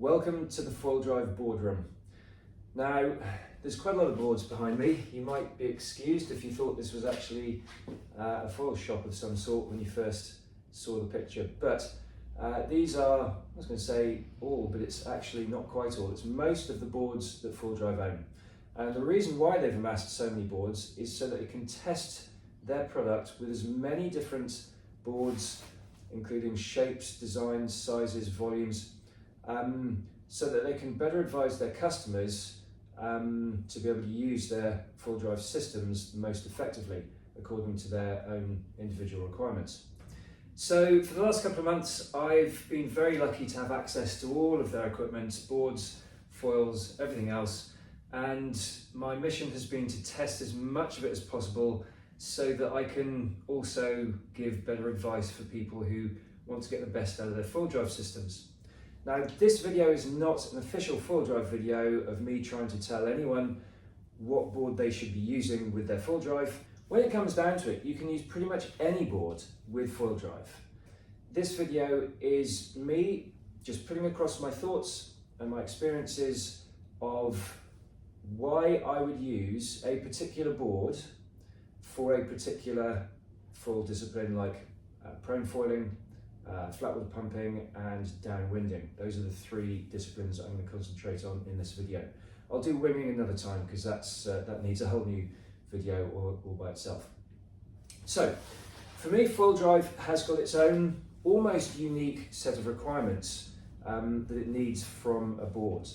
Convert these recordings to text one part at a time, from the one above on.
Welcome to the FoilDrive boardroom. Now, there's quite a lot of boards behind me. You might be excused if you thought this was actually a foil shop of some sort when you first saw the picture, but these are, I was going to say all, but it's actually not quite all. It's most of the boards that FoilDrive own. And the reason why they've amassed so many boards is so that they can test their product with as many different boards, including shapes, designs, sizes, volumes, so that they can better advise their customers to be able to use their FoilDrive systems most effectively according to their own individual requirements. So for the last couple of months, I've been very lucky to have access to all of their equipment, boards, foils, everything else. And my mission has been to test as much of it as possible so that I can also give better advice for people who want to get the best out of their FoilDrive systems. Now, this video is not an official FoilDrive video of me trying to tell anyone what board they should be using with their FoilDrive. When it comes down to it, you can use pretty much any board with FoilDrive. This video is me just putting across my thoughts and my experiences of why I would use a particular board for a particular foil discipline like prone foiling, flat water pumping and downwinding. Those are the three disciplines I'm going to concentrate on in this video. I'll do winging another time because that needs a whole new video all by itself. So for me, FoilDrive has got its own almost unique set of requirements that it needs from a board.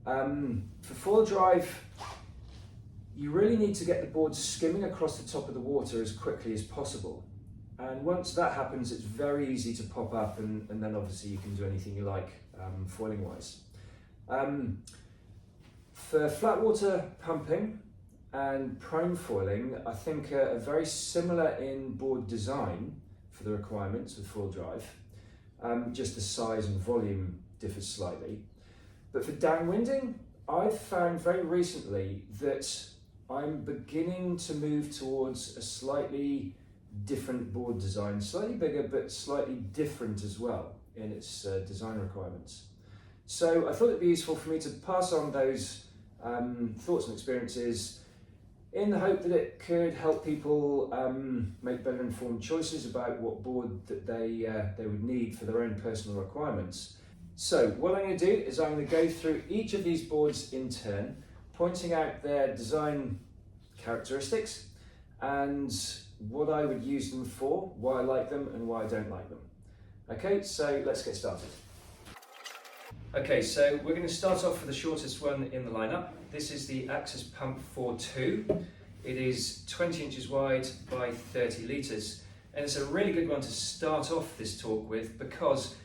For FoilDrive, you really need to get the board skimming across the top of the water as quickly as possible. And once that happens, it's very easy to pop up and then obviously you can do anything you like foiling wise. For flat water pumping and prone foiling, I think are very similar in board design for the requirements of FoilDrive. Just the size and volume differs slightly. But for downwinding, I've found very recently that I'm beginning to move towards a slightly different board design, slightly bigger but slightly different as well in its design requirements. So I thought it'd be useful for me to pass on those thoughts and experiences in the hope that it could help people make better informed choices about what board that they would need for their own personal requirements. So what I'm going to do is I'm going to go through each of these boards in turn, pointing out their design characteristics and what I would use them for, why I like them and why I don't like them. Okay, so let's get started. Okay, so we're going to start off with the shortest one in the lineup. This is the Axis Pump 4.2. It is 20 inches wide by 30 litres, and it's a really good one to start off this talk with because,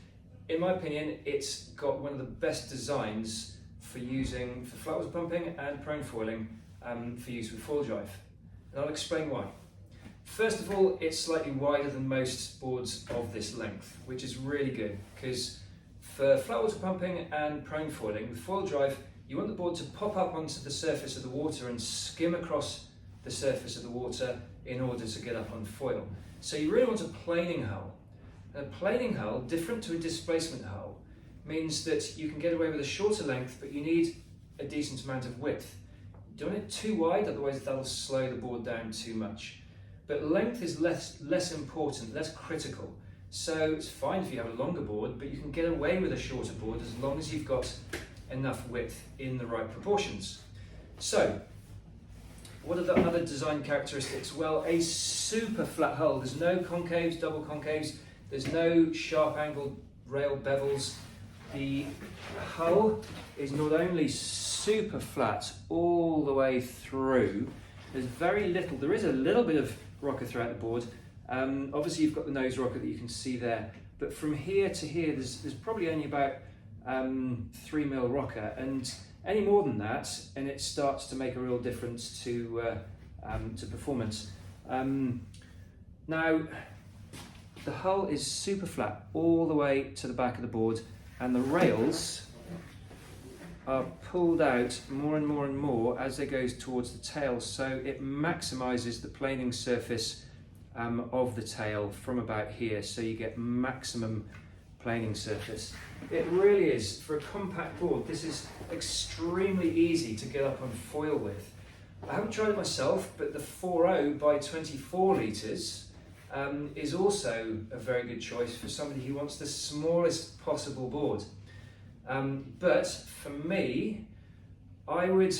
in my opinion, it's got one of the best designs for using for flat water pumping and prone foiling for use with FoilDrive, and I'll explain why. First of all, it's slightly wider than most boards of this length, which is really good because for flat water pumping and prone foiling with FoilDrive, you want the board to pop up onto the surface of the water and skim across the surface of the water in order to get up on foil. So you really want a planing hull. A planing hull, different to a displacement hull, means that you can get away with a shorter length, but you need a decent amount of width. Don't want it too wide, otherwise that'll slow the board down too much. But length is less important, less critical. So it's fine if you have a longer board, but you can get away with a shorter board as long as you've got enough width in the right proportions. So, what are the other design characteristics? Well, a super flat hull. There's no concaves, double concaves. There's no sharp angled rail bevels. The hull is not only super flat all the way through, there's very little, there is a little bit of rocker throughout the board. Obviously you've got the nose rocker that you can see there, but from here to here there's probably only about 3mm rocker, and any more than that and it starts to make a real difference to performance. Now, the hull is super flat all the way to the back of the board, and the rails are pulled out more and more and more as they go towards the tail, so it maximises the planing surface of the tail from about here, so you get maximum planing surface. It really is, for a compact board, this is extremely easy to get up on foil with. I haven't tried it myself, but the 4.0 by 24 litres is also a very good choice for somebody who wants the smallest possible board. But for me, I would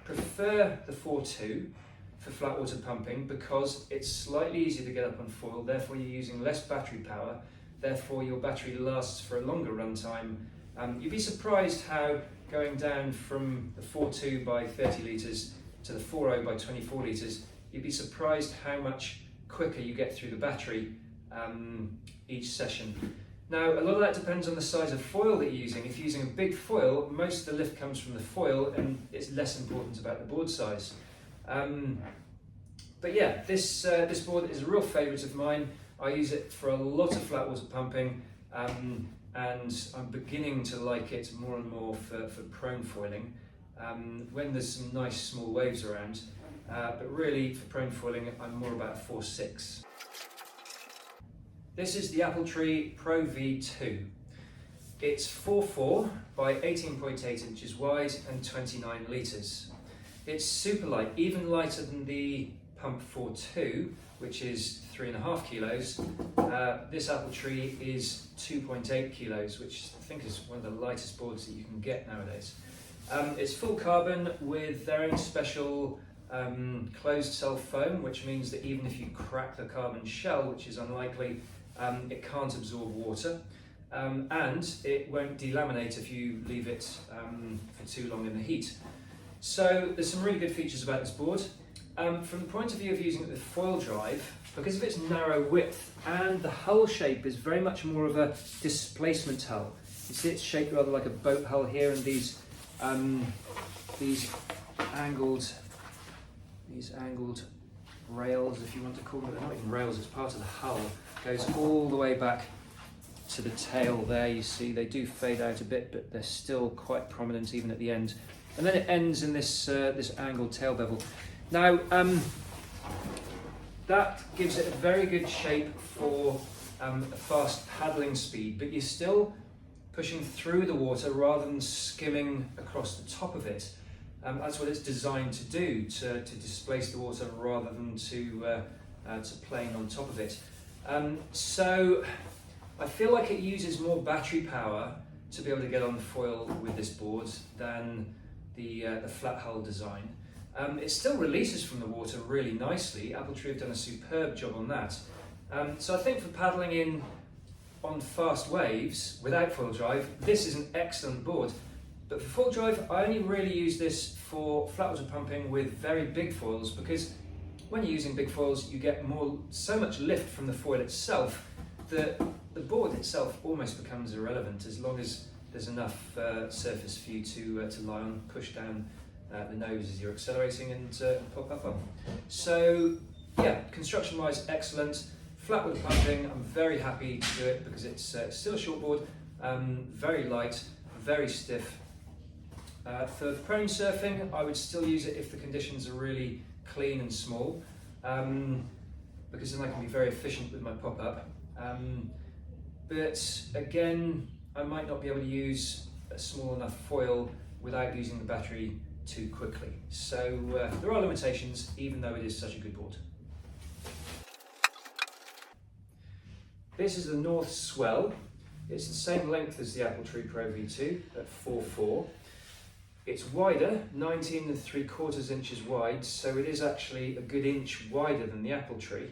prefer the 4.2 for flat water pumping because it's slightly easier to get up on foil, therefore you're using less battery power, therefore your battery lasts for a longer run time. You'd be surprised how going down from the 4.2 by 30 litres to the 4.0 by 24 litres, you'd be surprised how much quicker you get through the battery each session. Now, a lot of that depends on the size of foil that you're using. If you're using a big foil, most of the lift comes from the foil and it's less important about the board size. But yeah, this board is a real favourite of mine. I use it for a lot of flat water pumping and I'm beginning to like it more and more for prone foiling when there's some nice small waves around. But really, for prone foiling, I'm more about a 4.6. This is the Appletree Pro V2. It's 4.4 by 18.8 inches wide and 29 litres. It's super light, even lighter than the Pump 4.2, which is 3.5 kilos. This Appletree is 2.8 kilos, which I think is one of the lightest boards that you can get nowadays. It's full carbon with their own special closed cell foam, which means that even if you crack the carbon shell, which is unlikely, it can't absorb water, and it won't delaminate if you leave it for too long in the heat. So there's some really good features about this board. From the point of view of using it with FoilDrive, because of its narrow width and the hull shape is very much more of a displacement hull. You see it's shaped rather like a boat hull here, and these angled rails, if you want to call them, they're not even rails, it's part of the hull, goes all the way back to the tail there. You see they do fade out a bit, but they're still quite prominent even at the end. And then it ends in this angled tail bevel. Now, that gives it a very good shape for a fast paddling speed, but you're still pushing through the water rather than skimming across the top of it. That's what it's designed to do, to displace the water rather than to plane on top of it. So I feel like it uses more battery power to be able to get on the foil with this board than the flat hull design. It still releases from the water really nicely. Appletree have done a superb job on that. So I think for paddling in on fast waves without FoilDrive, this is an excellent board. But for FoilDrive, I only really use this for flat water pumping with very big foils, because when you're using big foils, you get so much lift from the foil itself that the board itself almost becomes irrelevant as long as there's enough surface for you to lie on, push down the nose as you're accelerating and pop up on. So yeah, construction-wise, excellent. Flat water pumping, I'm very happy to do it because it's still a short board, very light, very stiff. For prone surfing, I would still use it if the conditions are really clean and small, because then I can be very efficient with my pop-up. But again, I might not be able to use a small enough foil without using the battery too quickly. So there are limitations, even though it is such a good board. This is the North Swell. It's the same length as the Appletree Pro V2 at 4.4. It's wider, 19 3/4 inches wide, so it is actually a good inch wider than the Appletree.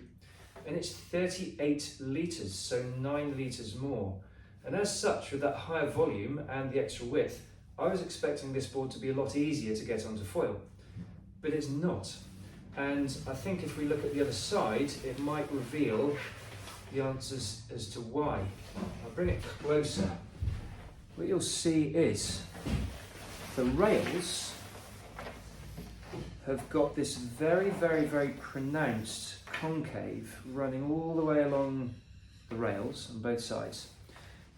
And it's 38 litres, so 9 litres more. And as such, with that higher volume and the extra width, I was expecting this board to be a lot easier to get onto foil, but it's not. And I think if we look at the other side, it might reveal the answers as to why. I'll bring it closer. What you'll see is the rails have got this very, very, very pronounced concave running all the way along the rails on both sides.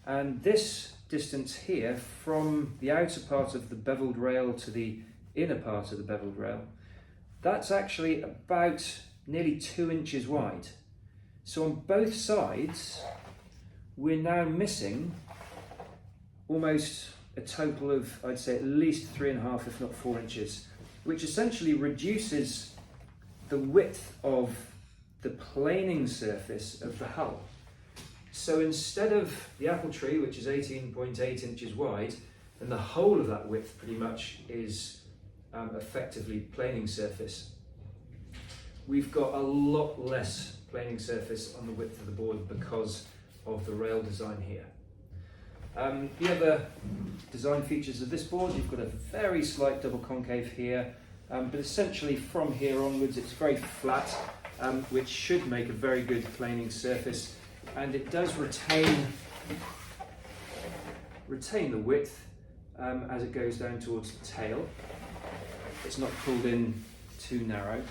And this distance here from the outer part of the beveled rail to the inner part of the beveled rail, that's actually about nearly 2 inches wide. So on both sides, we're now missing almost a total of, I'd say, at least 3.5, if not 4 inches, which essentially reduces the width of the planing surface of the hull. So instead of the Appletree, which is 18.8 inches wide, and the whole of that width pretty much is effectively planing surface, we've got a lot less planing surface on the width of the board because of the rail design here. The other design features of this board, you've got a very slight double concave here, but essentially from here onwards it's very flat, which should make a very good planing surface, and it does retain the width as it goes down towards the tail. It's not pulled in too narrow.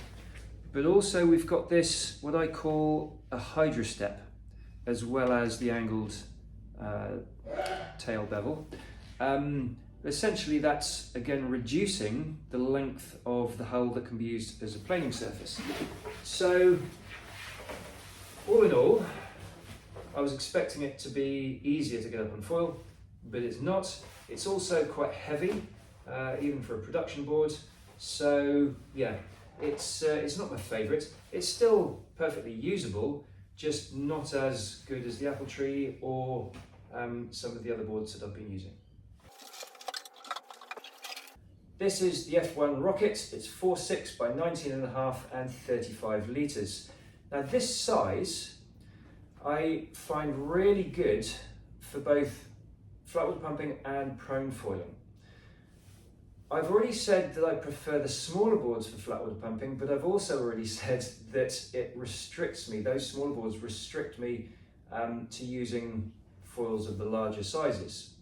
But also we've got this, what I call a hydra step, as well as the angled tail bevel. Essentially that's, again, reducing the length of the hull that can be used as a planing surface. So, all in all, I was expecting it to be easier to get up on foil, but it's not. It's also quite heavy, even for a production board. So, yeah, it's not my favourite. It's still perfectly usable, just not as good as the Appletree or some of the other boards that I've been using. This is the F1 Rocket. It's 4.6 by 19.5 and 35 litres. Now this size I find really good for both flatwood pumping and prone foiling. I've already said that I prefer the smaller boards for flatwood pumping, but I've also already said that it restricts me, those smaller boards restrict me to using foils of the larger sizes.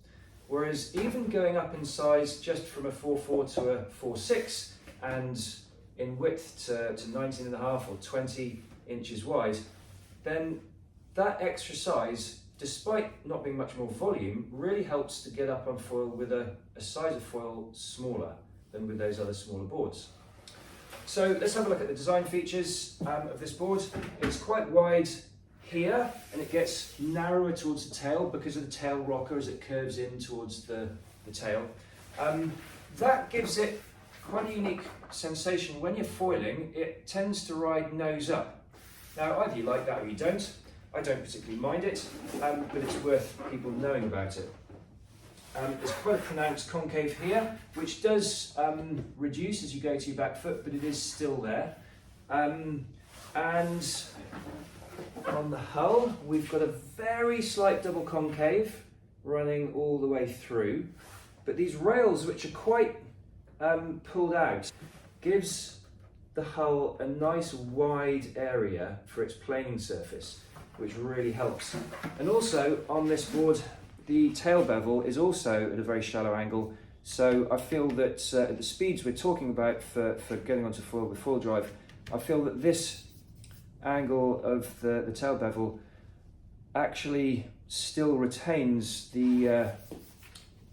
Whereas even going up in size just from a 4.4 to a 4.6 and in width to 19.5 or 20 inches wide, then that extra size, despite not being much more volume, really helps to get up on foil with a size of foil smaller than with those other smaller boards. So let's have a look at the design features of this board. It's quite wide here, and it gets narrower towards the tail because of the tail rocker as it curves in towards the tail. That gives it quite a unique sensation. When you're foiling, it tends to ride nose up. Now either you like that or you don't. I don't particularly mind it, but it's worth people knowing about it. There's quite a pronounced concave here, which does reduce as you go to your back foot, but it is still there. And on the hull, we've got a very slight double concave running all the way through, but these rails, which are quite pulled out, gives the hull a nice wide area for its planing surface, which really helps. And also on this board, the tail bevel is also at a very shallow angle, so I feel that at the speeds we're talking about for getting onto foil with FoilDrive, I feel that this angle of the tail bevel actually still retains the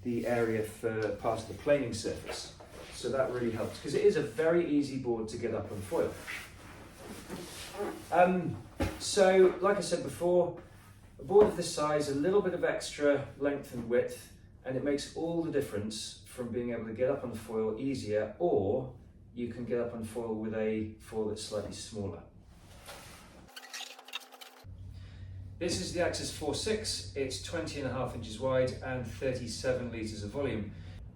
area for part of the planing surface. So that really helps, because it is a very easy board to get up on foil. So, like I said before, a board of this size, a little bit of extra length and width, and it makes all the difference from being able to get up on the foil easier, or you can get up on foil with a foil that's slightly smaller. This is the Axis 4.6, it's 20.5 inches wide and 37 litres of volume.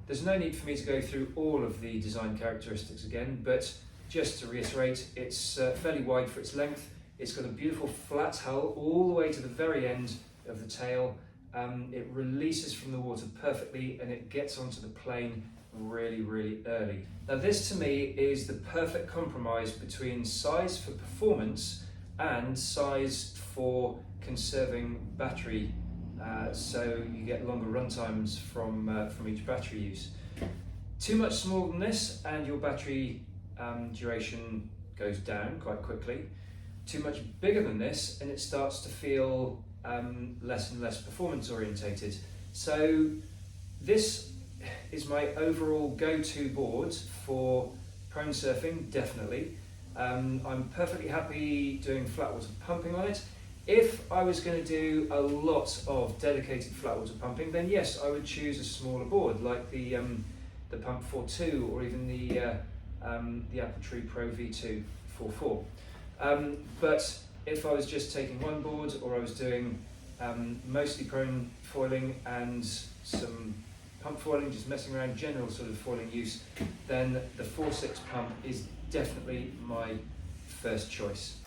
There's no need for me to go through all of the design characteristics again, but just to reiterate, it's fairly wide for its length. It's got a beautiful flat hull all the way to the very end of the tail. It releases from the water perfectly and it gets onto the plane really, really early. Now this to me is the perfect compromise between size for performance and size for conserving battery, so you get longer run times from each battery use. Too much smaller than this and your battery duration goes down quite quickly. Too much bigger than this and it starts to feel less and less performance orientated. So this is my overall go-to board for prone surfing, definitely. I'm perfectly happy doing flat water pumping on it. If I was going to do a lot of dedicated flat water pumping, then yes, I would choose a smaller board like the Pump 4.2 or even the Appletree Pro V2 4.4. But if I was just taking one board, or I was doing mostly prone foiling and some pump foiling, just messing around, general sort of foiling use, then the 4.6 pump is definitely my first choice.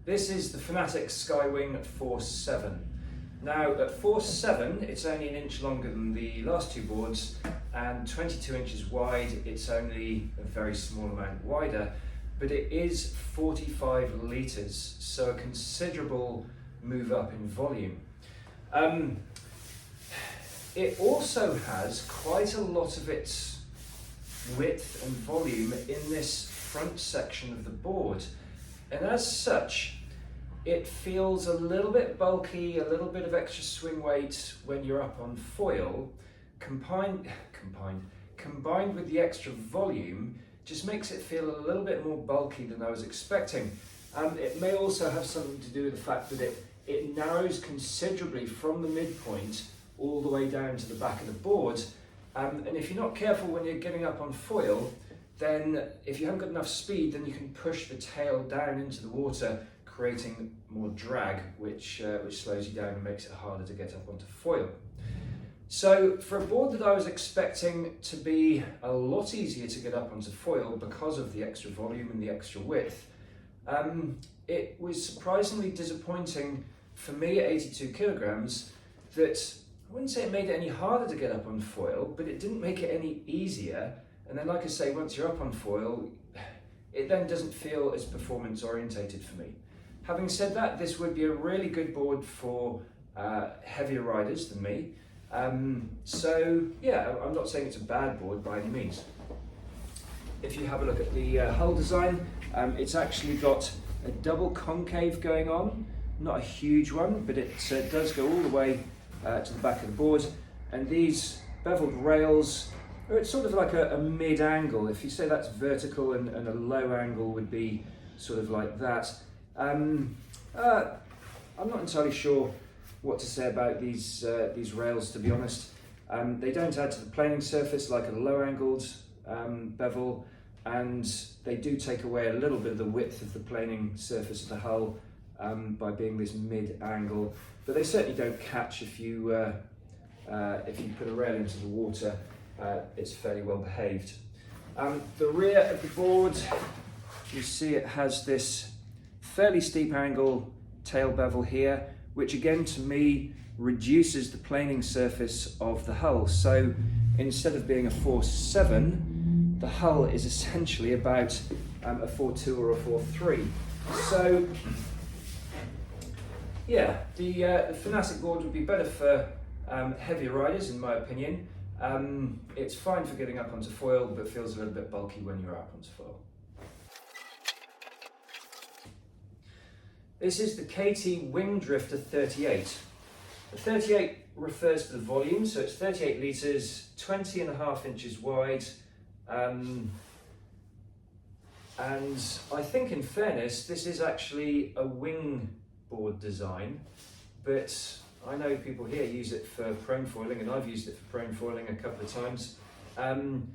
This is the Fanatic Sky Wing 4.7. Now at 4.7 it's only an inch longer than the last two boards, and 22 inches wide. It's only a very small amount wider, but it is 45 litres, so a considerable move up in volume. It also has quite a lot of its width and volume in this front section of the board, and as such it feels a little bit bulky, a little bit of extra swing weight when you're up on foil. Combined with the extra volume just makes it feel a little bit more bulky than I was expecting. It may also have something to do with the fact that it narrows considerably from the midpoint all the way down to the back of the board, and if you're not careful when you're getting up on foil, then if you haven't got enough speed, then you can push the tail down into the water, creating more drag, which slows you down and makes it harder to get up onto foil. So for a board that I was expecting to be a lot easier to get up onto foil because of the extra volume and the extra width, it was surprisingly disappointing for me at 82 kilograms that I wouldn't say it made it any harder to get up on foil, but it didn't make it any easier. And then, like I say, once you're up on foil, it then doesn't feel as performance orientated for me. Having said that, this would be a really good board for heavier riders than me. So yeah, I'm not saying it's a bad board by any means. If you have a look at the hull design, it's actually got a double concave going on, not a huge one, but it does go all the way to the back of the board, and these beveled rails are at sort of like a mid-angle. If you say that's vertical and a low angle would be sort of like that. I'm not entirely sure what to say about these rails, to be honest. They don't add to the planing surface like a low-angled bevel, and they do take away a little bit of the width of the planing surface of the hull by being this mid-angle, but they certainly don't catch if you put a rail into the water. It's fairly well behaved. The rear of the board, you see it has this fairly steep angle tail bevel here, which again to me reduces the planing surface of the hull. So instead of being a 4.7, the hull is essentially about a 4.2 or a 4.3. So yeah, the Fanatic board would be better for heavier riders, in my opinion. It's fine for getting up onto foil, but feels a little bit bulky when you're up onto foil. This is the KT Wing Drifter 38. The 38 refers to the volume, so it's 38 litres, 20.5 inches wide, and I think in fairness this is actually a wing board design, but I know people here use it for prone foiling, and I've used it for prone foiling a couple of times. And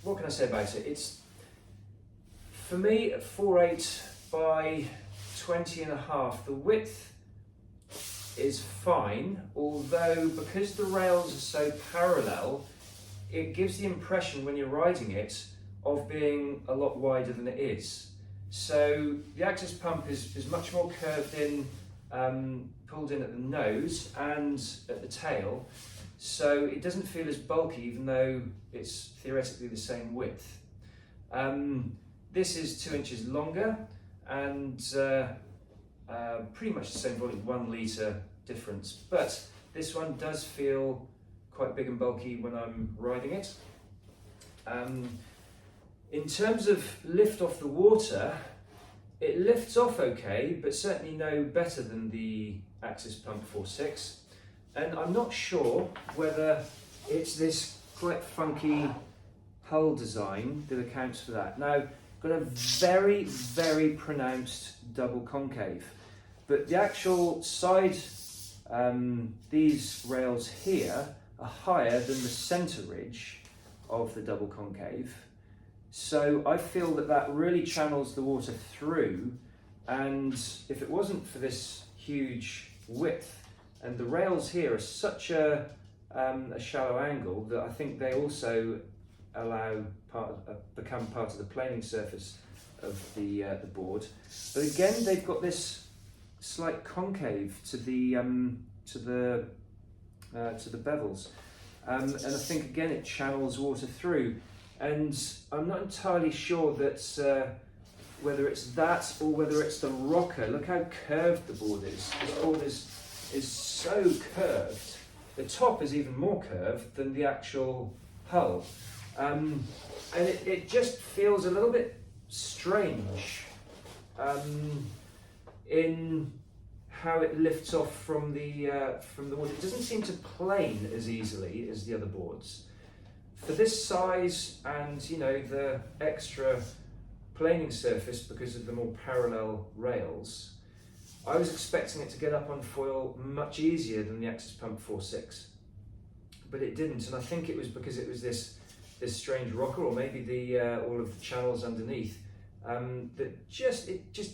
what can I say about it? It's, for me, at 4.8 by 20.5, the width is fine, although because the rails are so parallel, it gives the impression when you're riding it of being a lot wider than it is. So the axis pump is much more curved in, pulled in at the nose and at the tail, so it doesn't feel as bulky even though it's theoretically the same width. This is 2 inches longer and pretty much the same volume, 1 litre difference, but this one does feel quite big and bulky when I'm riding it. In terms of lift off the water, it lifts off okay, but certainly no better than the Axis Pump 4.6. And I'm not sure whether it's this quite funky hull design that accounts for that. Now, got a very, very pronounced double concave. But the actual side, these rails here are higher than the centre ridge of the double concave. So I feel that that really channels the water through, and if it wasn't for this huge width, and the rails here are such a shallow angle that I think they also become part of the planing surface of the board. But again, they've got this slight concave to the bevels, and I think again it channels water through. And I'm not entirely sure that whether it's that or whether it's the rocker. Look how curved the board is. This board is so curved. The top is even more curved than the actual hull. And it just feels a little bit strange in how it lifts off from the water. It doesn't seem to plane as easily as the other boards. For this size and, you know, the extra planing surface because of the more parallel rails, I was expecting it to get up on foil much easier than the Axis Pump 4.6, but it didn't, and I think it was because it was this strange rocker, or maybe the all of the channels underneath, that just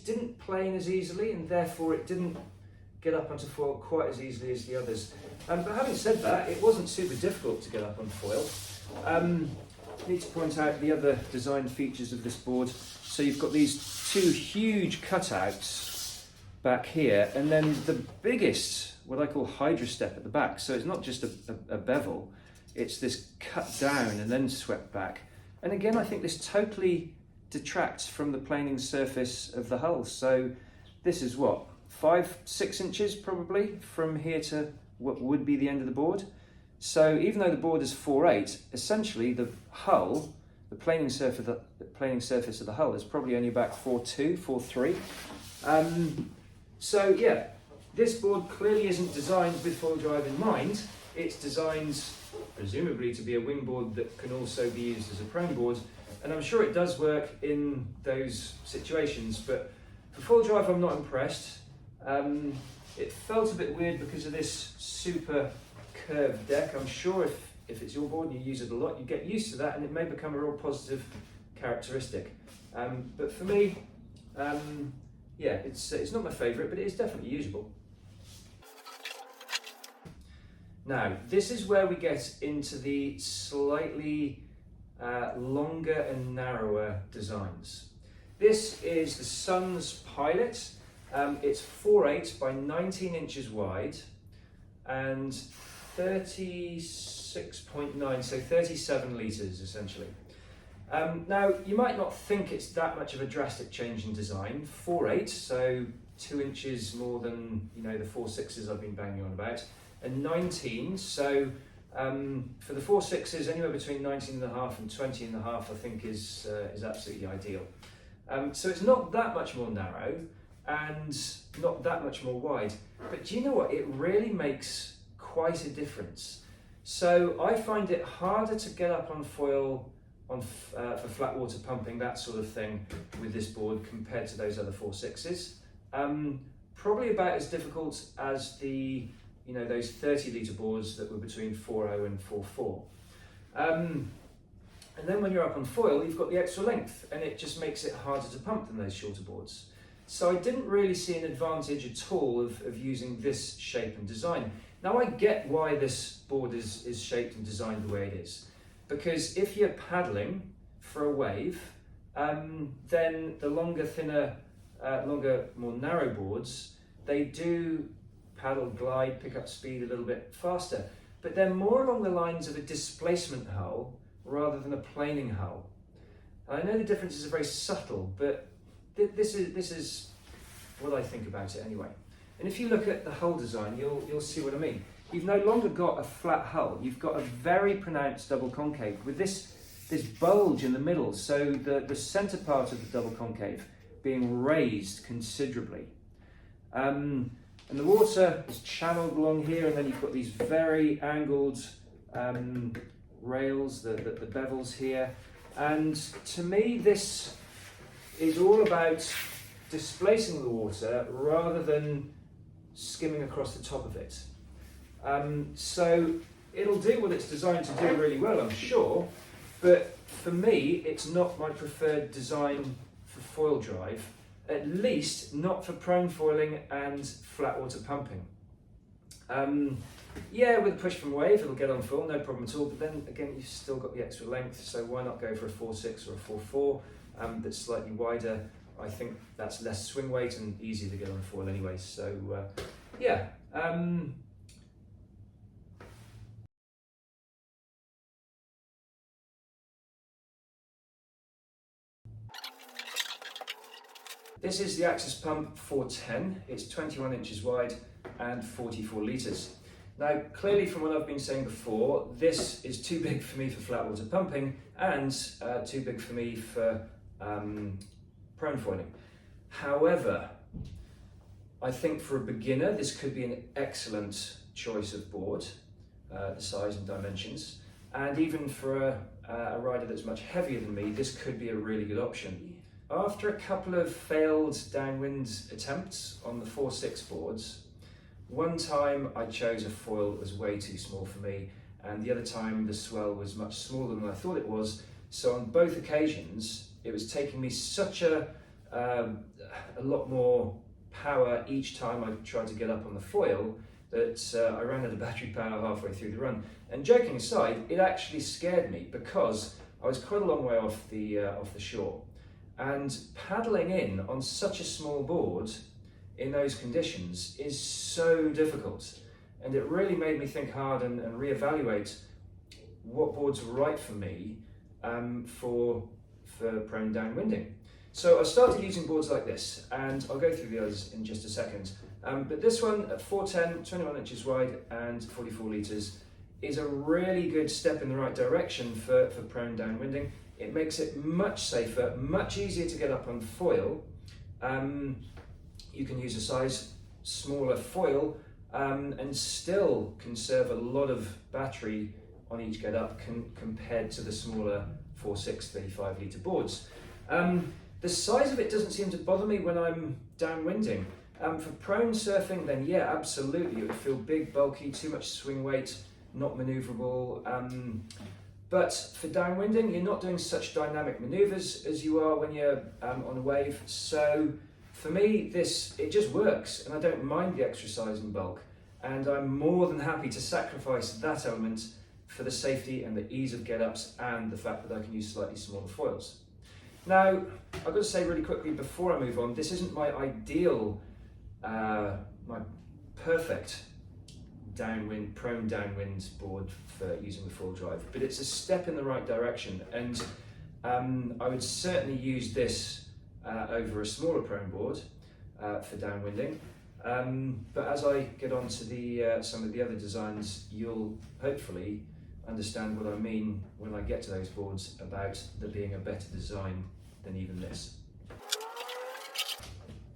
didn't plane as easily, and therefore it didn't get up onto foil quite as easily as the others. But having said that, it wasn't super difficult to get up on foil. I need to point out the other design features of this board. So you've got these two huge cutouts back here, and then the biggest, what I call hydra step at the back. So it's not just a bevel, it's this cut down and then swept back. And again, I think this totally detracts from the planing surface of the hull. So this is what, 5-6 inches probably from here to what would be the end of the board. So even though the board is 4.8, essentially the hull, the planing surface of the hull is probably only about 4.2, 4.3. So yeah, this board clearly isn't designed with FoilDrive in mind. It's designed presumably to be a wingboard that can also be used as a prone board, and I'm sure it does work in those situations, but for FoilDrive I'm not impressed. It felt a bit weird because of this super curved deck. I'm sure if it's your board and you use it a lot, you get used to that and it may become a real positive characteristic. But for me, yeah, it's not my favourite, but it is definitely usable. Now, this is where we get into the slightly longer and narrower designs. This is the Sun's Pilot. It's 4.8 by 19 inches wide and 36.9, so 37 litres essentially. Now, you might not think it's that much of a drastic change in design. 4.8, so 2 inches more than, you know, the 4.6s I've been banging on about, and 19, so for the 4.6s, anywhere between 19.5 and 20.5 I think is absolutely ideal. So it's not that much more narrow and not that much more wide, but do you know what? It really makes quite a difference. So I find it harder to get up on foil for flat water pumping, that sort of thing, with this board compared to those other 4.6s. Probably about as difficult as the, you know, those 30-litre boards that were between 4.0 and 4.4. And then when you're up on foil, you've got the extra length, and it just makes it harder to pump than those shorter boards. So I didn't really see an advantage at all of using this shape and design. Now I get why this board is shaped and designed the way it is, because if you're paddling for a wave, then the longer, thinner, more narrow boards, they do paddle, glide, pick up speed a little bit faster, but they're more along the lines of a displacement hull rather than a planing hull. And I know the differences are very subtle, but this is what I think about it anyway. And if you look at the hull design, you'll see what I mean. You've no longer got a flat hull. You've got a very pronounced double concave with this bulge in the middle, so the centre part of the double concave being raised considerably. And the water is channeled along here, and then you've got these very angled rails, the bevels here. And to me, this is all about displacing the water rather than skimming across the top of it. So it'll do what it's designed to do really well, I'm sure, but for me, it's not my preferred design for FoilDrive, at least not for prone foiling and flat water pumping. Yeah, with a push from wave, it'll get on full, no problem at all, but then again, you've still got the extra length, so why not go for a 4.6 or a 4.4 that's slightly wider. I think that's less swing weight and easier to get on foil anyway, so yeah. This is the Axis Pump 410. It's 21 inches wide and 44 litres. Now, clearly from what I've been saying before, this is too big for me for flat water pumping and too big for me for prone foiling. However, I think for a beginner, this could be an excellent choice of board, the size and dimensions. And even for a rider that's much heavier than me, this could be a really good option. After a couple of failed downwind attempts on the 4.6 boards, one time I chose a foil that was way too small for me, and the other time the swell was much smaller than I thought it was. So on both occasions, it was taking me such a lot more power each time I tried to get up on the foil that I ran out of battery power halfway through the run. And joking aside, it actually scared me because I was quite a long way off the shore. And paddling in on such a small board in those conditions is so difficult. And it really made me think hard and reevaluate what boards were right for me for prone downwinding. So I started using boards like this, and I'll go through the others in just a second. But this one at 410, 21 inches wide and 44 litres is a really good step in the right direction for prone downwinding. It makes it much safer, much easier to get up on foil. You can use a size smaller foil and still conserve a lot of battery on each get up compared to the smaller 4.6 35 litre boards. The size of it doesn't seem to bother me when I'm downwinding. For prone surfing, then yeah, absolutely, it would feel big, bulky, too much swing weight, not manoeuvrable. But for downwinding, you're not doing such dynamic manoeuvres as you are when you're on a wave. So for me, it just works, and I don't mind the extra size and bulk. And I'm more than happy to sacrifice that element for the safety and the ease of get-ups and the fact that I can use slightly smaller foils. Now, I've got to say really quickly before I move on, this isn't my ideal, my perfect prone downwind board for using the FoilDrive, but it's a step in the right direction, and I would certainly use this over a smaller prone board for downwinding. But as I get on to some of the other designs, you'll hopefully understand what I mean when I get to those boards about there being a better design than even this.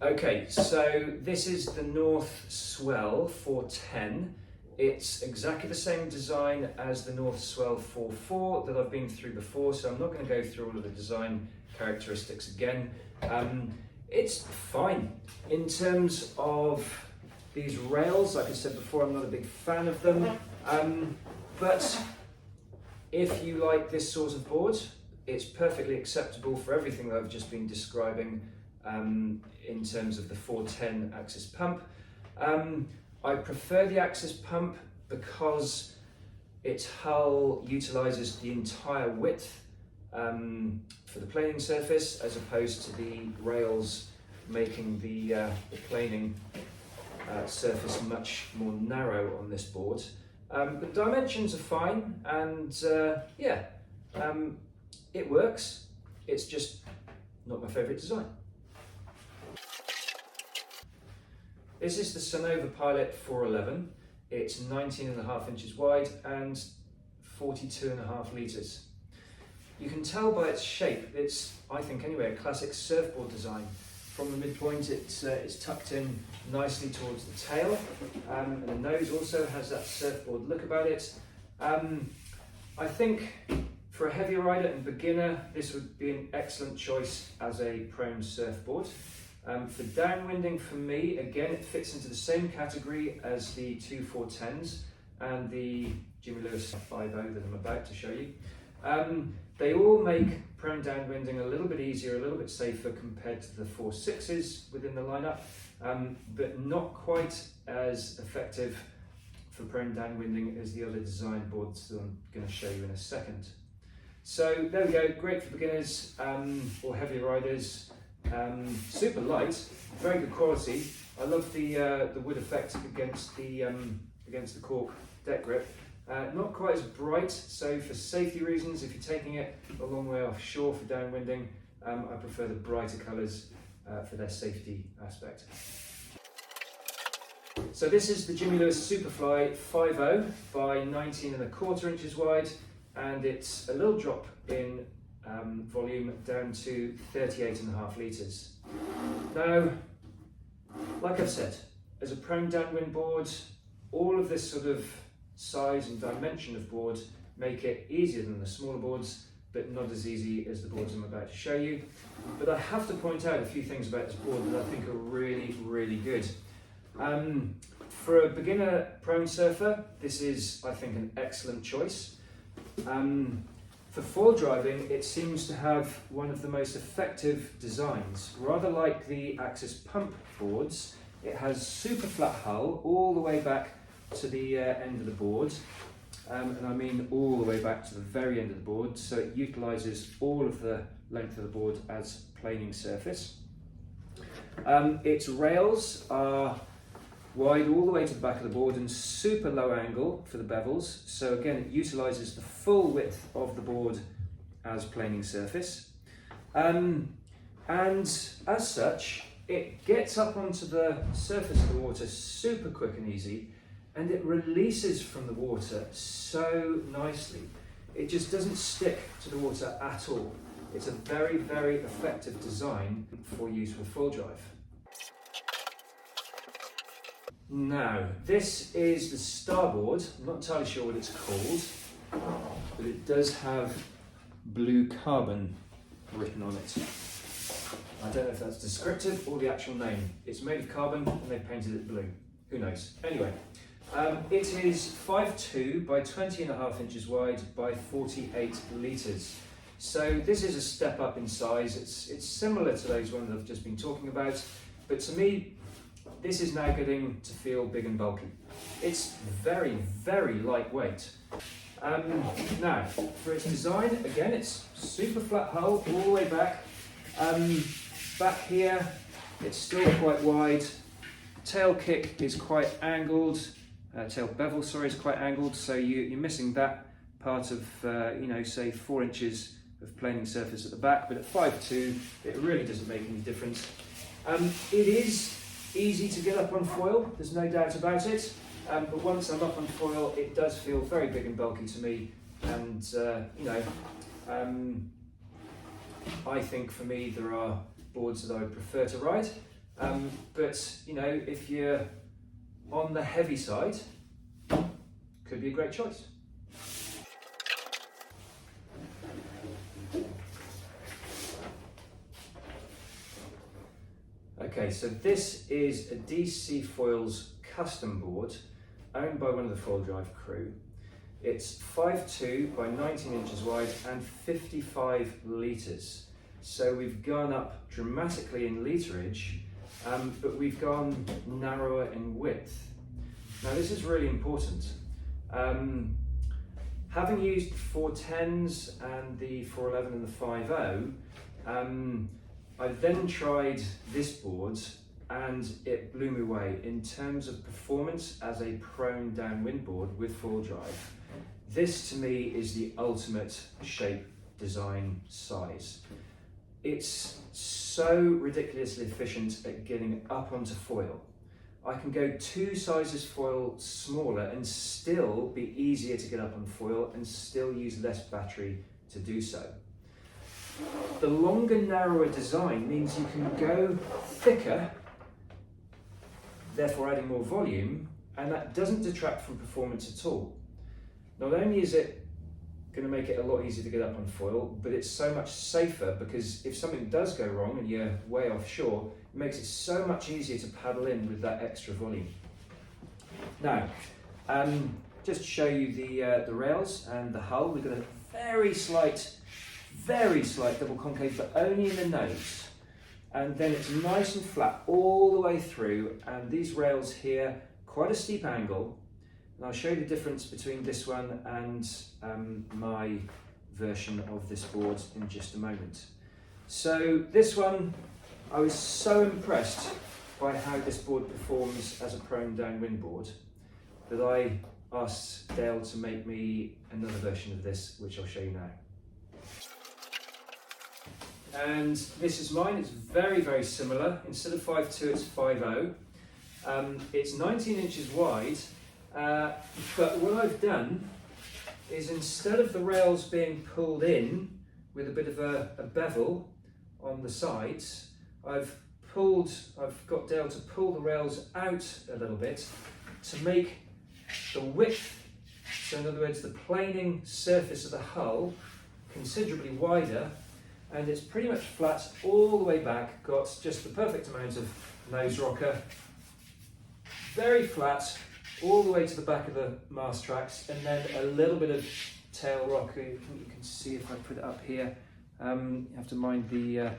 Okay, so this is the North Swell 410. It's exactly the same design as the North Swell 4.4 that I've been through before, so I'm not going to go through all of the design characteristics again. It's fine. In terms of these rails, like I said before, I'm not a big fan of them, but if you like this sort of board, it's perfectly acceptable for everything that I've just been describing in terms of the 410 Axis Pump. I prefer the Axis Pump because its hull utilises the entire width for the planing surface, as opposed to the rails making the planing surface much more narrow on this board. The dimensions are fine, and yeah, it works. It's just not my favourite design. This is the Sunova Pilot 411. It's 19.5 inches wide and 42.5 litres. You can tell by its shape, it's, I think anyway, a classic surfboard design. From the midpoint, it's tucked in nicely towards the tail, and the nose also has that surfboard look about it. I think For a heavier rider and beginner, this would be an excellent choice as a prone surfboard. For downwinding, for me, again, it fits into the same category as the two 410s and the Jimmy Lewis 5.0 that I'm about to show you. They all make prone downwinding a little bit easier, a little bit safer compared to the 4.6s within the lineup, but not quite as effective for prone downwinding as the other design boards that I'm going to show you in a second. So there we go, great for beginners or heavier riders. Super light, very good quality. I love the wood effect against the cork deck grip. Not quite as bright, so for safety reasons, if you're taking it a long way offshore for downwinding, I prefer the brighter colours for their safety aspect. So this is the Jimmy Lewis Superfly 5.0 by 19.25 inches wide, and it's a little drop in volume down to 38.5 litres. Now, like I've said, as a prone downwind board, all of this sort of size and dimension of board make it easier than the smaller boards, but not as easy as the boards I'm about to show you. But I have to point out a few things about this board that I think are really, really good. For a beginner prone surfer, this is, I think, an excellent choice. For foil driving, it seems to have one of the most effective designs. Rather like the Axis pump boards, it has super flat hull all the way back to the end of the board, and I mean all the way back to the very end of the board, so it utilises all of the length of the board as planing surface. Its rails are wide all the way to the back of the board and super low angle for the bevels, so again it utilises the full width of the board as planing surface, and as such it gets up onto the surface of the water super quick and easy, and it releases from the water so nicely. It just doesn't stick to the water at all. It's a very, very effective design for use with FoilDrive. Now, this is the Starboard. I'm not entirely sure what it's called, but it does have blue carbon written on it. I don't know if that's descriptive or the actual name. It's made of carbon and they've painted it blue. Who knows? Anyway, it is 5.2 by 20.5 inches wide by 48 litres. So this is a step up in size. It's similar to those ones I've just been talking about, but to me, this is now getting to feel big and bulky. It's very, very lightweight. Now, for its design, again, it's super flat hull all the way back. Back here, it's still quite wide. Tail kick is quite angled. Tail bevel, sorry, is quite angled. So you're missing that part of, say 4 inches of planing surface at the back. But at 5.2, it really doesn't make any difference. It is easy to get up on foil, there's no doubt about it, but once I'm up on foil it does feel very big and bulky to me, and I think for me there are boards that I would prefer to ride, but if you're on the heavy side, could be a great choice. Okay, so this is a DC Foils custom board owned by one of the FoilDrive crew. It's 5.2 by 19 inches wide and 55 litres. So we've gone up dramatically in literage, but we've gone narrower in width. Now this is really important. Having used the 410s and the 411 and the 5.0, I then tried this board and it blew me away in terms of performance as a prone downwind board with FoilDrive. This to me is the ultimate shape, design, size. It's so ridiculously efficient at getting up onto foil. I can go 2 sizes foil smaller and still be easier to get up on foil and still use less battery to do so. The longer, narrower design means you can go thicker, therefore adding more volume, and that doesn't detract from performance at all. Not only is it going to make it a lot easier to get up on foil, but it's so much safer because if something does go wrong and you're way offshore, it makes it so much easier to paddle in with that extra volume. Now, just to show you the rails and the hull, we've got a very slight double concave, but only in the nose. And then it's nice and flat all the way through, and these rails here, quite a steep angle. And I'll show you the difference between this one and my version of this board in just a moment. So this one, I was so impressed by how this board performs as a prone downwind board that I asked Dale to make me another version of this, which I'll show you now. And this is mine. It's very, very similar. Instead of 5.2, it's 5.0. It's 19 inches wide. But what I've done is, instead of the rails being pulled in with a bit of a bevel on the sides, I've got Dale to pull the rails out a little bit to make the width, so in other words the planing surface of the hull, considerably wider, and it's pretty much flat all the way back, got just the perfect amount of nose rocker, very flat all the way to the back of the mast tracks, and then a little bit of tail rocker. You can see if I put it up here. You have to mind the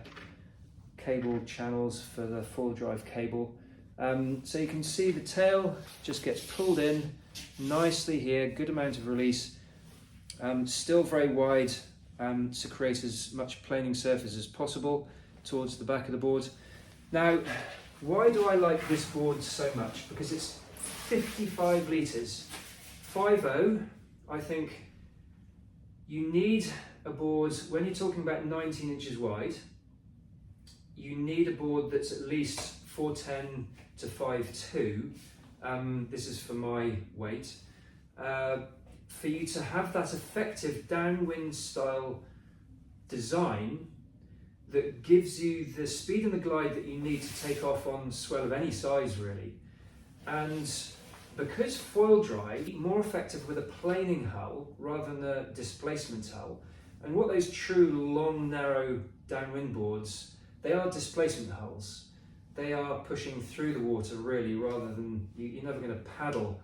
cable channels for the FoilDrive cable. So you can see the tail just gets pulled in nicely here, good amount of release, still very wide to create as much planing surface as possible towards the back of the board. Now, why do I like this board so much? Because it's 55 litres. 5.0, I think you need a board, when you're talking about 19 inches wide, you need a board that's at least 410 to 5.2. This is for my weight. For you to have that effective downwind style design that gives you the speed and the glide that you need to take off on swell of any size really. And because FoilDrive is more effective with a planing hull rather than a displacement hull, and what those true long narrow downwind boards, they are displacement hulls. They are pushing through the water really, rather than, you're never going to paddle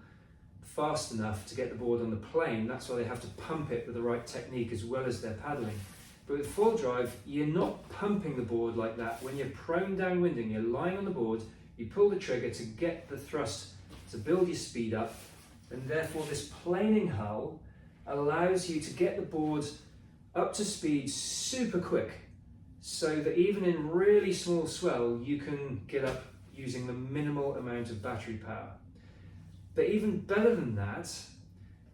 fast enough to get the board on the plane. That's why they have to pump it with the right technique as well as their paddling. But with FoilDrive, you're not pumping the board like that. When you're prone downwinding, you're lying on the board, you pull the trigger to get the thrust to build your speed up, and therefore this planing hull allows you to get the board up to speed super quick, so that even in really small swell you can get up using the minimal amount of battery power. But even better than that,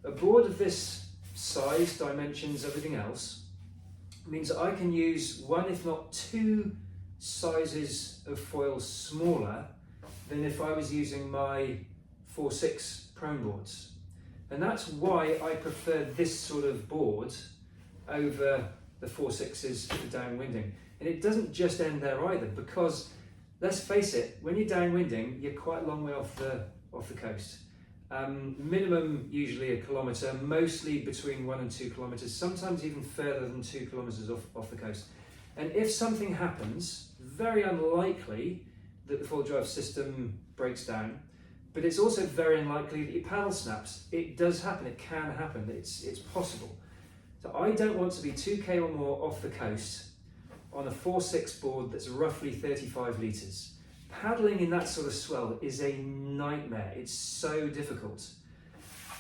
a board of this size, dimensions, everything else, means that I can use one if not two sizes of foil smaller than if I was using my 4.6 prone boards. And that's why I prefer this sort of board over the 4.6s for downwinding. And it doesn't just end there either, because let's face it, when you're downwinding, you're quite a long way off the coast. Minimum usually a kilometre, mostly between 1 and 2 kilometres, sometimes even further than 2 kilometres off the coast. And if something happens, very unlikely that the FoilDrive system breaks down, but it's also very unlikely that your paddle snaps. It does happen, it can happen, it's possible. So I don't want to be 2k or more off the coast on a 4.6 board that's roughly 35 litres. Paddling in that sort of swell is a nightmare, it's so difficult.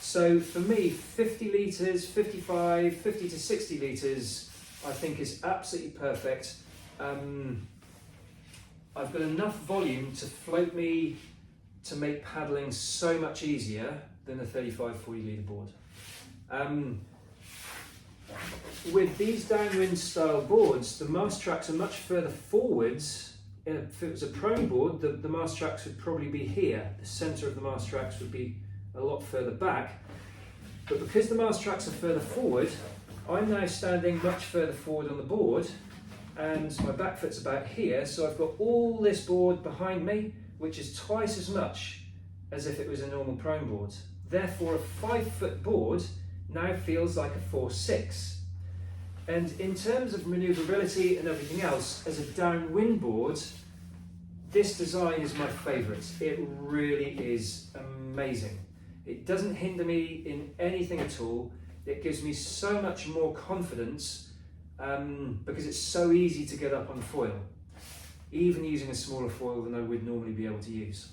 So for me, 50 litres, 55, 50 to 60 litres, I think is absolutely perfect. I've got enough volume to float me to make paddling so much easier than a 35, 40 litre board. With these downwind style boards, the mast tracks are much further forwards. If it was a prone board, the mast tracks would probably be here. The centre of the mast tracks would be a lot further back. But because the mast tracks are further forward, I'm now standing much further forward on the board, and my back foot's about here, so I've got all this board behind me, which is twice as much as if it was a normal prone board. Therefore, a 5 foot board now feels like a 4.6. And in terms of manoeuvrability and everything else, as a downwind board, this design is my favourite. It really is amazing. It doesn't hinder me in anything at all. It gives me so much more confidence because it's so easy to get up on foil, even using a smaller foil than I would normally be able to use.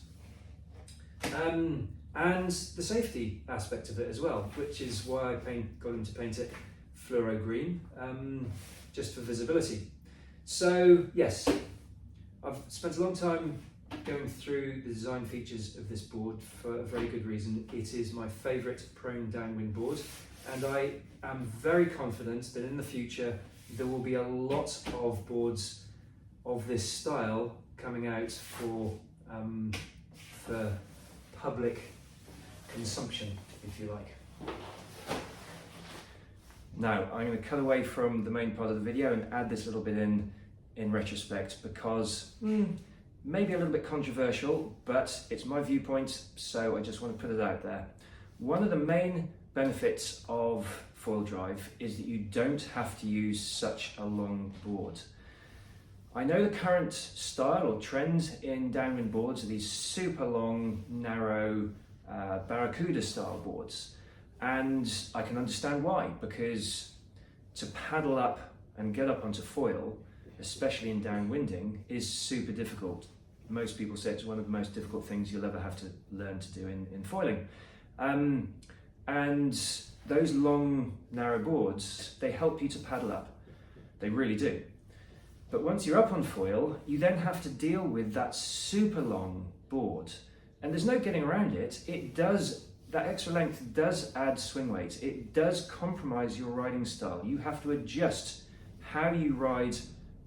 And the safety aspect of it as well, which is why I got him to paint it fluoro green, just for visibility. So yes, I've spent a long time going through the design features of this board for a very good reason. It is my favourite prone downwind board, and I am very confident that in the future there will be a lot of boards of this style coming out for public consumption, if you like. Now, I'm going to cut away from the main part of the video and add this little bit in retrospect because maybe a little bit controversial, but it's my viewpoint, so I just want to put it out there. One of the main benefits of FoilDrive is that you don't have to use such a long board. I know the current style or trend in downwind boards are these super long, narrow Barracuda style boards. And I can understand why, because to paddle up and get up onto foil, especially in downwinding, is super difficult. Most people say it's one of the most difficult things you'll ever have to learn to do in foiling. And those long, narrow boards, they help you to paddle up. They really do. But once you're up on foil, you then have to deal with that super long board. And there's no getting around it. That extra length does add swing weight. It does compromise your riding style. You have to adjust how you ride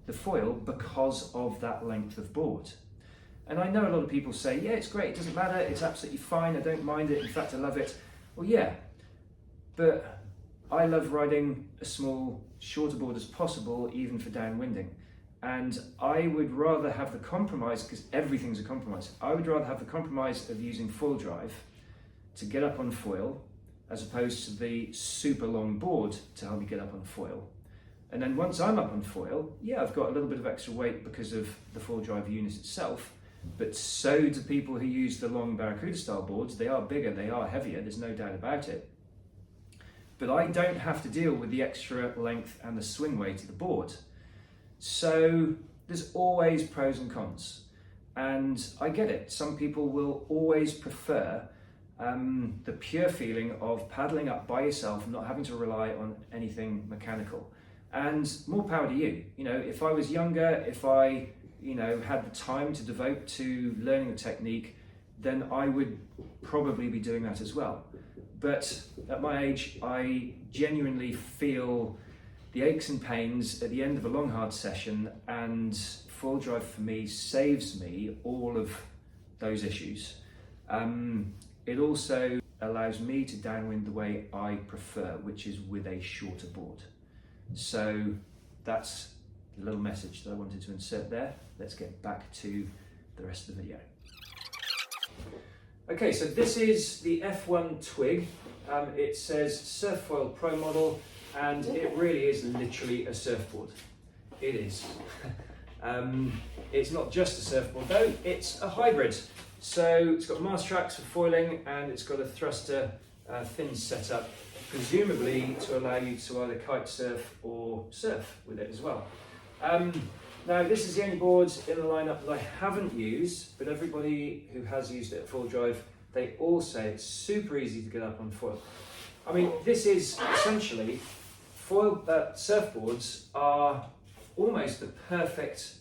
the foil because of that length of board. And I know a lot of people say, yeah, it's great, it doesn't matter, it's absolutely fine, I don't mind it, in fact, I love it. Well, yeah, but I love riding a small, shorter board as possible, even for downwinding. And I would rather have the compromise, because everything's a compromise, I would rather have the compromise of using FoilDrive to get up on foil, as opposed to the super long board to help me get up on foil. And then once I'm up on foil, yeah, I've got a little bit of extra weight because of the FoilDrive unit itself, but so do people who use the long Barracuda style boards. They are bigger, they are heavier, there's no doubt about it. But I don't have to deal with the extra length and the swing weight of the board. So there's always pros and cons. And I get it, some people will always prefer the pure feeling of paddling up by yourself and not having to rely on anything mechanical. And more power to you. You know, if I was younger, if I, had the time to devote to learning the technique, then I would probably be doing that as well. But at my age, I genuinely feel the aches and pains at the end of a long, hard session, and FoilDrive for me saves me all of those issues. It also allows me to downwind the way I prefer, which is with a shorter board. So that's the little message that I wanted to insert there. Let's get back to the rest of the video. Okay, so this is the F1 Twig. It says Surffoil Pro model, and it really is literally a surfboard. It is. It's not just a surfboard though, it's a hybrid. So it's got mast tracks for foiling, and it's got a thruster fin setup, presumably to allow you to either kite surf or surf with it as well. Now this is the only board in the lineup that I haven't used, but everybody who has used it at FoilDrive, they all say it's super easy to get up on foil. I mean, this is essentially, surfboards are almost the perfect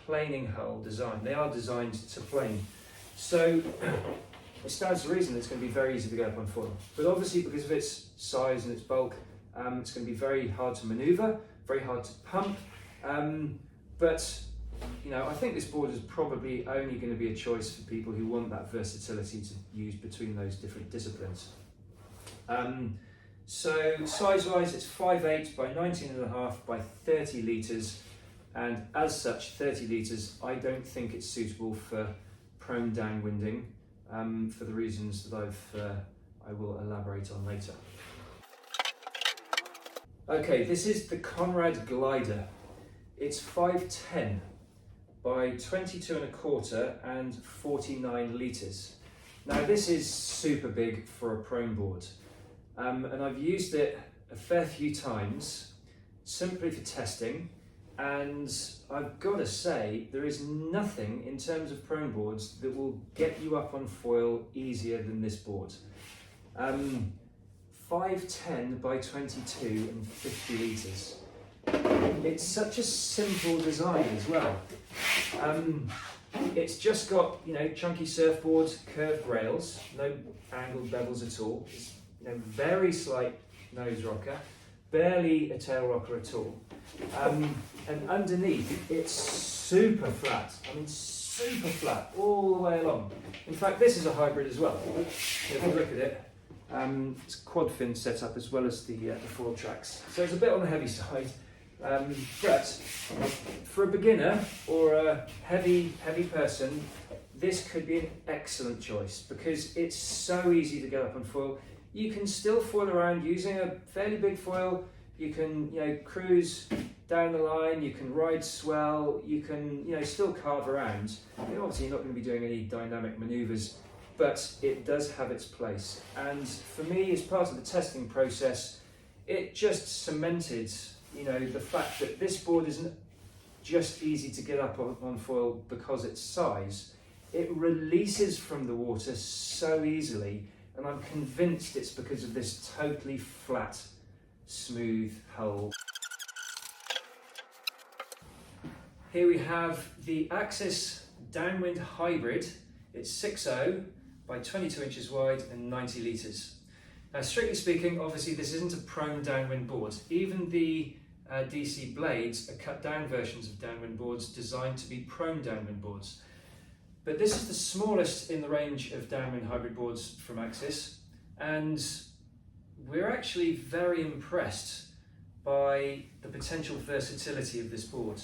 planing hull design. They are designed to plane. So it stands to reason it's going to be very easy to get up on foil. But obviously because of its size and its bulk, it's going to be very hard to maneuver, very hard to pump. But I think this board is probably only going to be a choice for people who want that versatility to use between those different disciplines. So size-wise, it's 5'8" by 19.5 by 30 litres, and as such, 30 litres, I don't think it's suitable for prone downwinding, for the reasons that I will elaborate on later. Okay, this is the Konrad Glidr. It's 5'10" by 22.25" and 49 litres. Now this is super big for a prone board, and I've used it a fair few times simply for testing, and I've got to say there is nothing in terms of prone boards that will get you up on foil easier than this board. 5'10" by 22 and 50 litres. It's such a simple design as well. It's just got, you know, chunky surfboard, curved rails, no angled bevels at all. It's, you know, very slight nose rocker, barely a tail rocker at all. And underneath, it's super flat. I mean, super flat all the way along. In fact, this is a hybrid as well. If you look at it, it's quad fin setup as well as the foil tracks. So it's a bit on the heavy side. But for a beginner or a heavy person, this could be an excellent choice because it's so easy to get up on foil. You can still foil around using a fairly big foil. You can, you know, cruise down the line. You can ride swell. You can, you know, still carve around. You're obviously not going to be doing any dynamic manoeuvres, but it does have its place. And for me, as part of the testing process, it just cemented, you know, the fact that this board isn't just easy to get up on foil because its size. It releases from the water so easily, and I'm convinced it's because of this totally flat, smooth hull. Here we have the Axis Downwind Hybrid. It's 6.0 by 22 inches wide and 90 litres. Now, strictly speaking, obviously this isn't a prone downwind board. Even the DC blades are cut down versions of downwind boards designed to be prone downwind boards. But this is the smallest in the range of downwind hybrid boards from Axis, and we're actually very impressed by the potential versatility of this board.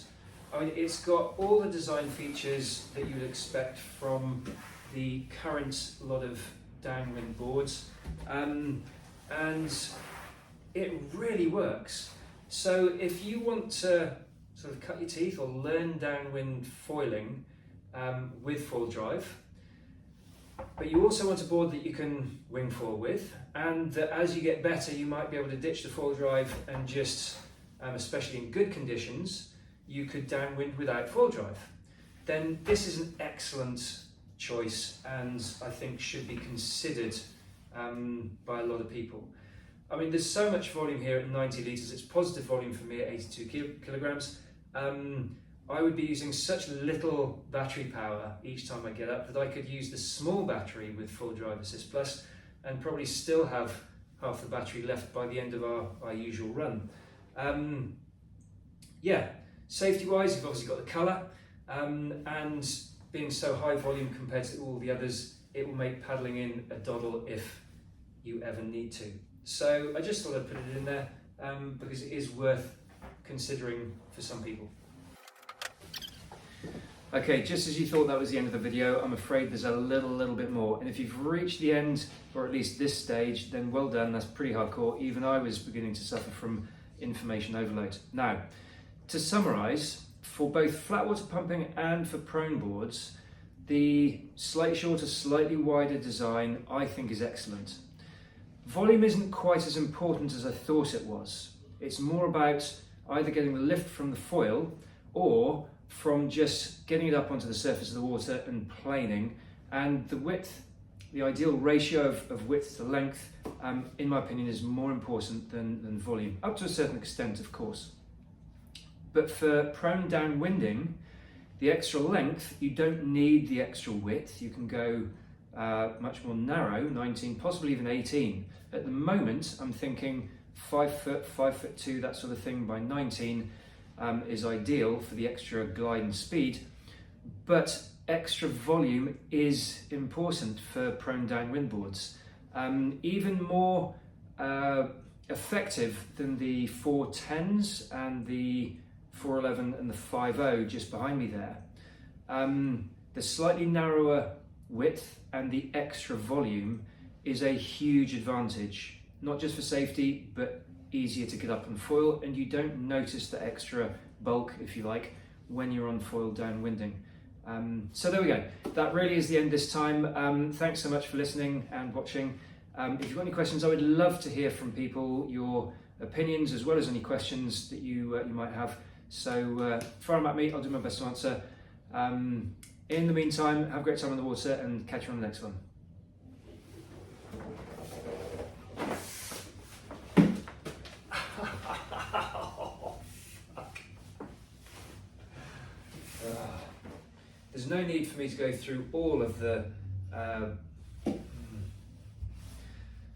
I mean, it's got all the design features that you would expect from the current lot of downwind boards, and it really works. So if you want to sort of cut your teeth or learn downwind foiling with FoilDrive, but you also want a board that you can wing foil with, and that as you get better you might be able to ditch the FoilDrive and just, especially in good conditions, you could downwind without FoilDrive, then this is an excellent choice and I think should be considered by a lot of people. I mean, there's so much volume here at 90 litres, it's positive volume for me at 82 kilograms. I would be using such little battery power each time I get up that I could use the small battery with FoilDrive Assist Plus and probably still have half the battery left by the end of our usual run. Yeah, safety wise, you've obviously got the colour, and being so high volume compared to all the others, it will make paddling in a doddle if you ever need to. So I just thought I'd put it in there because it is worth considering for some people. Okay, just as you thought that was the end of the video, I'm afraid there's a little bit more. And if you've reached the end, or at least this stage, then well done, that's pretty hardcore. Even I was beginning to suffer from information overload. Now, to summarise, for both flat water pumping and for prone boards, the slightly shorter, slightly wider design I think is excellent. Volume isn't quite as important as I thought it was. It's more about either getting the lift from the foil or from just getting it up onto the surface of the water and planing, and the width, the ideal ratio of width to length, in my opinion, is more important than volume, up to a certain extent, of course. But for prone downwinding, the extra length, you don't need the extra width. You can go much more narrow, 19, possibly even 18. At the moment, I'm thinking 5 foot, 5'2", that sort of thing by 19 is ideal for the extra glide and speed. But extra volume is important for prone downwind boards. Even more effective than the 410s and the 411 and the 5.0 just behind me there. The slightly narrower width and the extra volume is a huge advantage, not just for safety, but easier to get up on foil, and you don't notice the extra bulk, if you like, when you're on foil downwinding. So there we go. That really is the end this time. Thanks so much for listening and watching. If you've got any questions, I would love to hear from people, your opinions, as well as any questions that you might have. So fire them at me, I'll do my best to answer. In the meantime, have a great time on the water and catch you on the next one. There's no need for me to go through all of the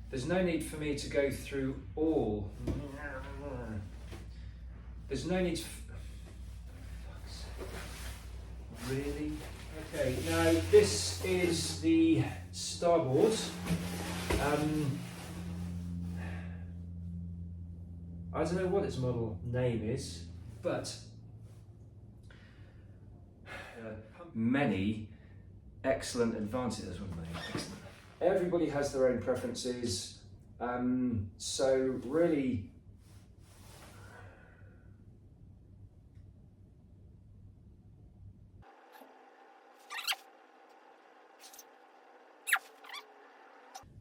there's no need for me to go through all. There's no need really? Okay, now this is the Starboard. I don't know what its model name is, but many excellent advantages, wouldn't they? Excellent. Everybody has their own preferences, so really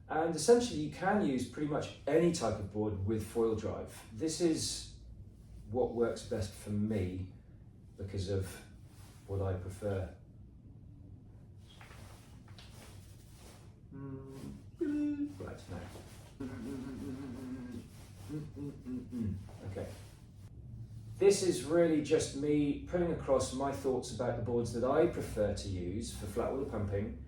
and essentially you can use pretty much any type of board with FoilDrive. This is what works best for me because of what I prefer. Right, now. Okay. This is really just me putting across my thoughts about the boards that I prefer to use for flat water pumping